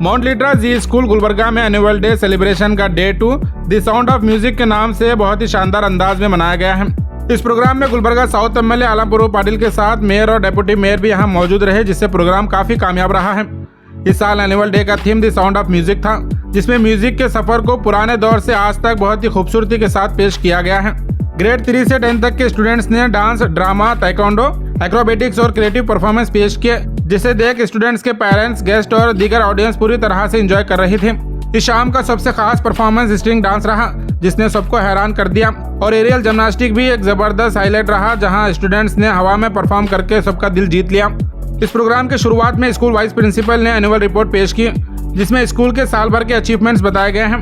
Mount Litera जी school Gulbarga में annual day celebration का day 2 the sound of music के नाम से बहुत ही शानदार अंदाज में मनाया गया है। इस प्रोग्राम में गुलबर्गा साउथ एमएलए आलमपुर पाटिल के साथ मेयर और डेप्यूटी मेयर भी यहाँ मौजूद रहे, जिससे प्रोग्राम काफी कामयाब रहा है। इस साल एनुअल डे का theme the sound of music था, जिसमें म्यूजिक के सफर को पुराने दौर से आज तक बहुत ही खूबसूरती के साथ पेश किया गया है। ग्रेड 3 से 10 तक के स्टूडेंट्स ने डांस, ड्रामा, ताइक्वांडो, एक्रोबेटिक्स और क्रिएटिव परफॉर्मेंस पेश किए, जिसे देख स्टूडेंट्स के पेरेंट्स, गेस्ट और दीगर ऑडियंस पूरी तरह से एंजॉय कर रही थी। इस शाम का सबसे खास परफॉर्मेंस स्ट्रिंग डांस रहा, जिसने सबको हैरान कर दिया, और एरियल जिम्नास्टिक भी एक जबरदस्त हाईलाइट रहा, जहां स्टूडेंट्स ने हवा में परफॉर्म करके सबका दिल जीत लिया। इस प्रोग्राम के शुरुआत में स्कूल वाइस प्रिंसिपल ने एनुअल रिपोर्ट पेश की, जिसमें स्कूल के साल भर के अचीवमेंट्स बताए गए हैं।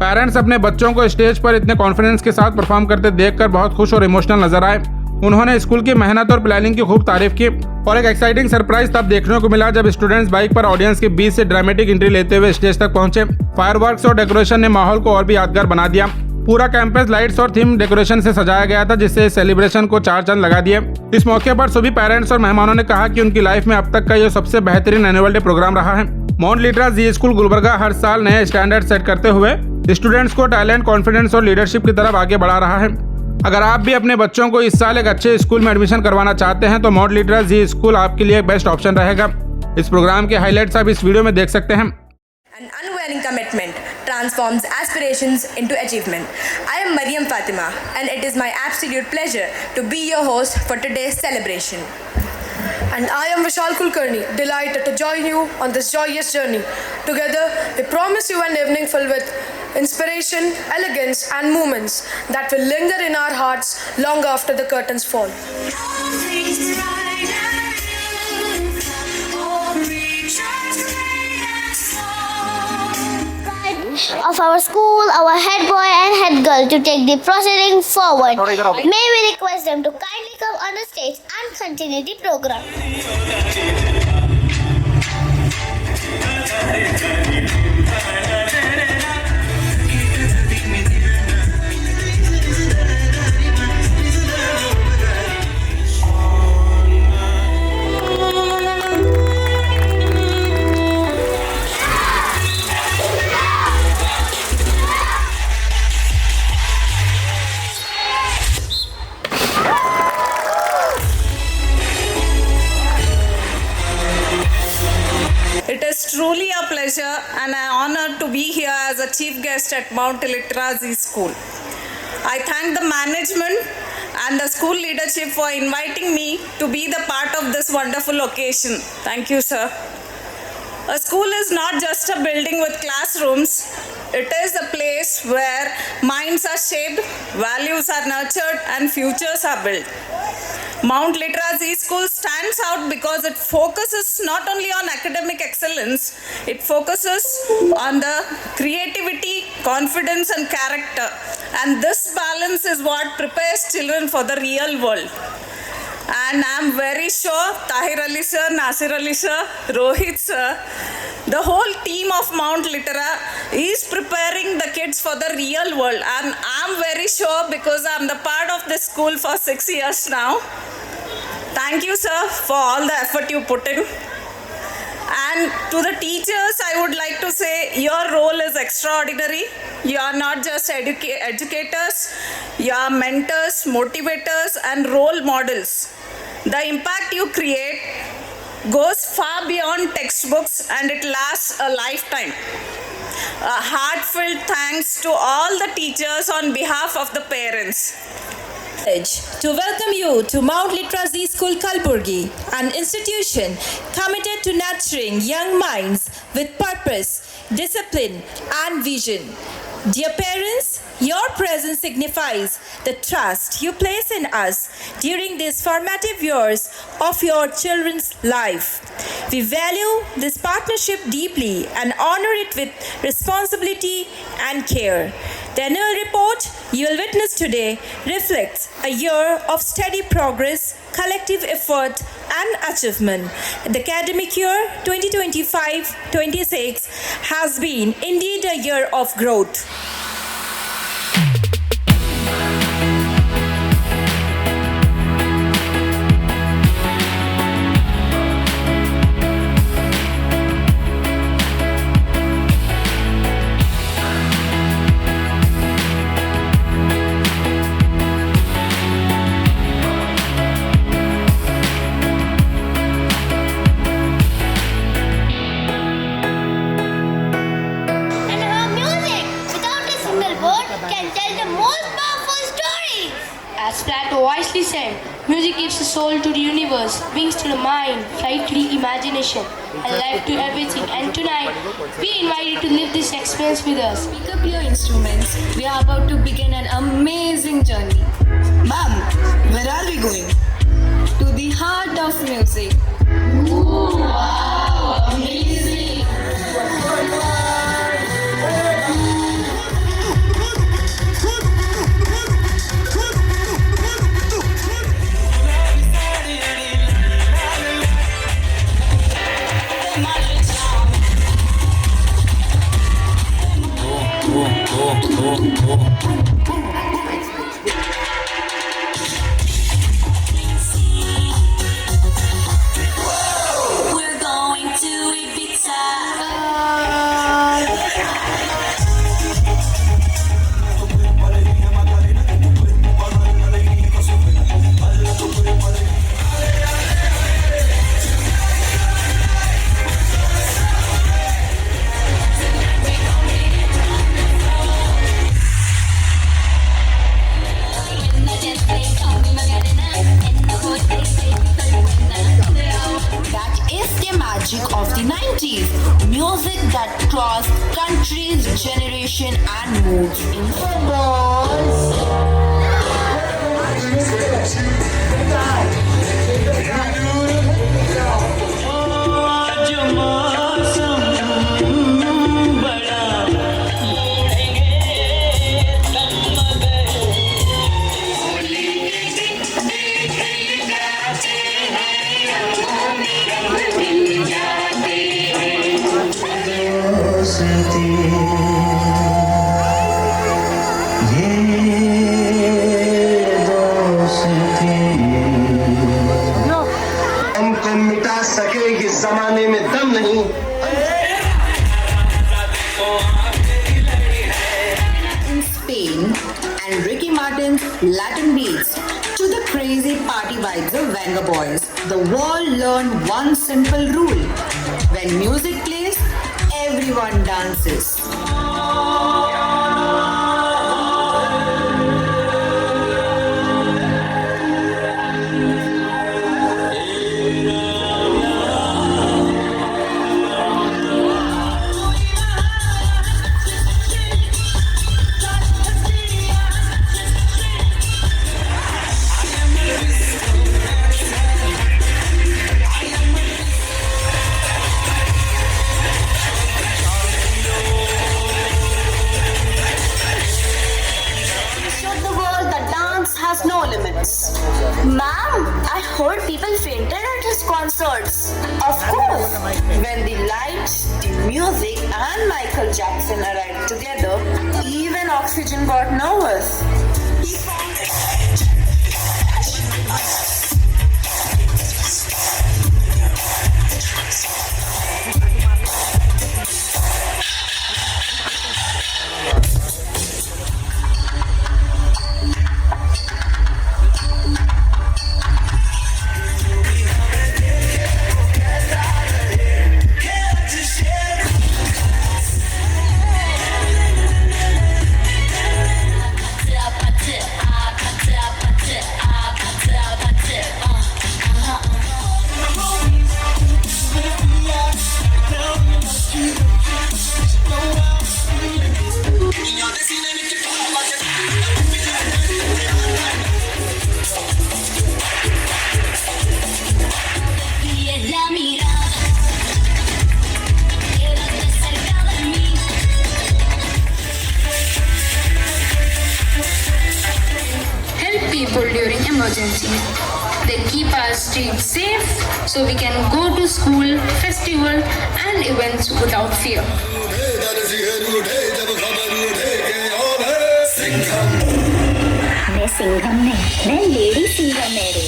पेरेंट्स अपने बच्चों को स्टेज पर इतने कॉन्फिडेंस के साथ परफॉर्म करते देखकर बहुत खुश और इमोशनल नजर आए। उन्होंने स्कूल की मेहनत और प्लानिंग की खूब तारीफ की, और एक एक्साइटिंग सरप्राइज तब देखने को मिला जब स्टूडेंट्स बाइक पर ऑडियंस के बीच से ड्रामेटिक एंट्री लेते हुए स्टेज तक पहुंचे। फायरवर्क्स और डेकोरेशन ने माहौल को और भी यादगार बना दिया। पूरा कैंपस लाइट्स और थीम डेकोरेशन से सजाया गया था, जिससे इस सेलिब्रेशन को 4 चांद लगा दिए। इस मौके पर सभी पेरेंट्स और मेहमानों ने कहा कि उनकी लाइफ में अब तक का ये सबसे बेहतरीन एनुअल डे प्रोग्राम रहा है। माउंट लिटरा जी स्कूल गुलबर्गा हर साल नए स्टैंडर्ड सेट करते हुए स्टूडेंट्स को टैलेंट, कॉन्फिडेंस और लीडरशिप की तरफ आगे बढ़ा रहा है। अगर आप भी अपने बच्चों को इस साल एक अच्छे स्कूल में एडमिशन करवाना चाहते हैं तो माउंट लिटरा जी स्कूल आपके लिए बेस्ट ऑप्शन रहेगा। इस प्रोग्राम के हाइलाइट्स आप इस वीडियो में देख सकते हैं। An unwavering commitment transforms aspirations into achievement. I am Mariam Fatima, and it is my absolute pleasure to be your host for today's celebration. And I am Vishal Kulkarni, delighted to join you on this joyous journey. Together, we promise you an evening filled with inspiration, elegance, and moments that will linger in our hearts long after the curtains fall. Of our school, our head boy and head girl to take the proceeding forward. May we request them to kindly come on the stage and continue the program. It is truly a pleasure and an honor to be here as a chief guest at Mount Litra Z School. I thank the management and the school leadership for inviting me to be the part of this wonderful occasion. Thank you, sir. A school is not just a building with classrooms. It is a place where minds are shaped, values are nurtured, and futures are built. Mount Litra Z School stands out because it focuses not only on academic excellence, it focuses on the creativity, confidence, and character. And this balance is what prepares children for the real world. And I'm very sure Tahir Ali sir, Nasir Ali sir, Rohit sir, the whole team of Mount Litra is preparing the kids for the real world. And I'm very sure because I'm the part of this school for 6 years now. Thank you, sir, for all the effort you put in. And to the teachers, I would like to say your role is extraordinary. You are not just educators, you are mentors, motivators, and role models. The impact you create goes far beyond textbooks and it lasts a lifetime. A heartfelt thanks to all the teachers on behalf of the parents. To welcome you to Mount Litra Z School Kalburgi, an institution committed to nurturing young minds with purpose, discipline, and vision. Dear parents, your presence signifies the trust you place in us during these formative years of your children's life. We value this partnership deeply and honor it with responsibility and care. The annual report you will witness today reflects a year of steady progress, collective effort, and achievement. The academic year 2025-26 has been indeed a year of growth. As Plato wisely said, music gives a soul to the universe, wings to the mind, flight to the imagination, and life to everything. And tonight, we invite you to live this experience with us. Pick up your instruments. We are about to begin an amazing journey. Ma'am, where are we going? To the heart of music. We're going to Ibiza. That is the magic of the 90s. Music that crossed countries, generation and moods. हमको मिटा सकेगी जमाने में दम नहीं. In Spain and Ricky Martin's Latin beats to the crazy party vibes of Venga Boys, the world learned one simple rule. When music plays, everyone dances. Showed the world that dance has no limits. Ma'am, I heard people fainted at his concerts. Of course, when the lights, the music, and Michael Jackson arrived together, even oxygen got nervous. Help people during emergency. They keep our streets safe so we can go to school, festival and events without fear. मैं सिंघम नहीं, मैं lady Singham है रे.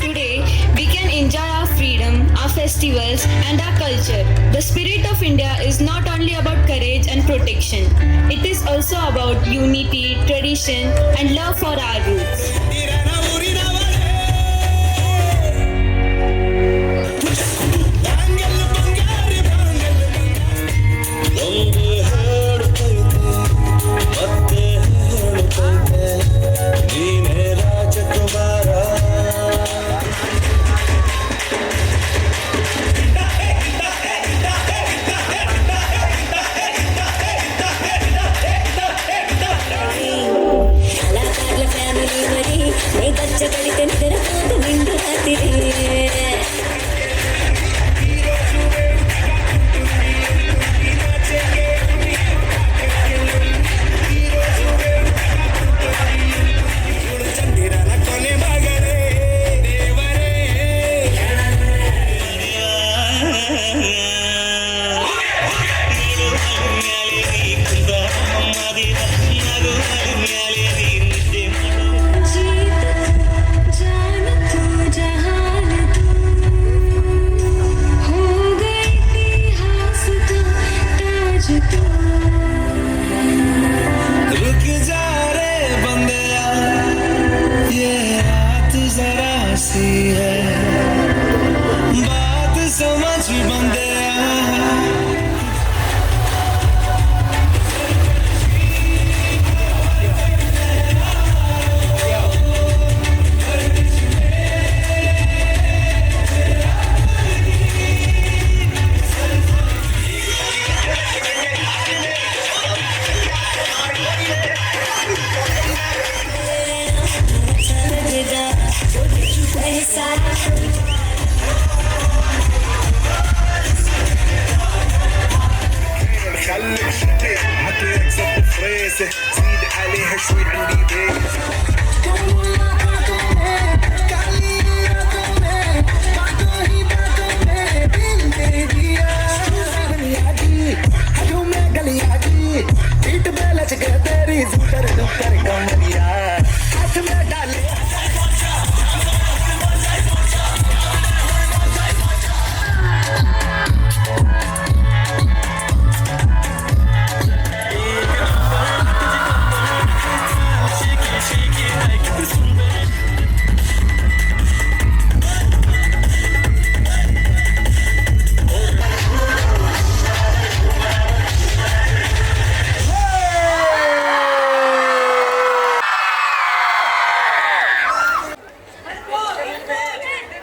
Today, we can enjoy our freedom, our festivals, and our culture. The spirit of India is not only about courage and protection, it is also about unity, tradition, and love for our roots.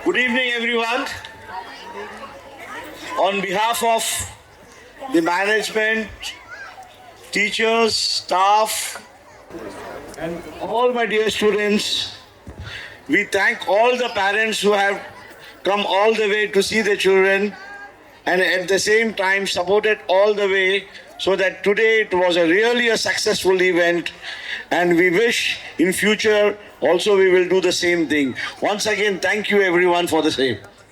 Good evening, everyone. On behalf of the management, teachers, staff, and all my dear students, we thank all the parents who have come all the way to see the children and at the same time supported all the way so that today it was really a successful event, and we wish in future also we will do the same thing. Once again, thank you everyone for the same.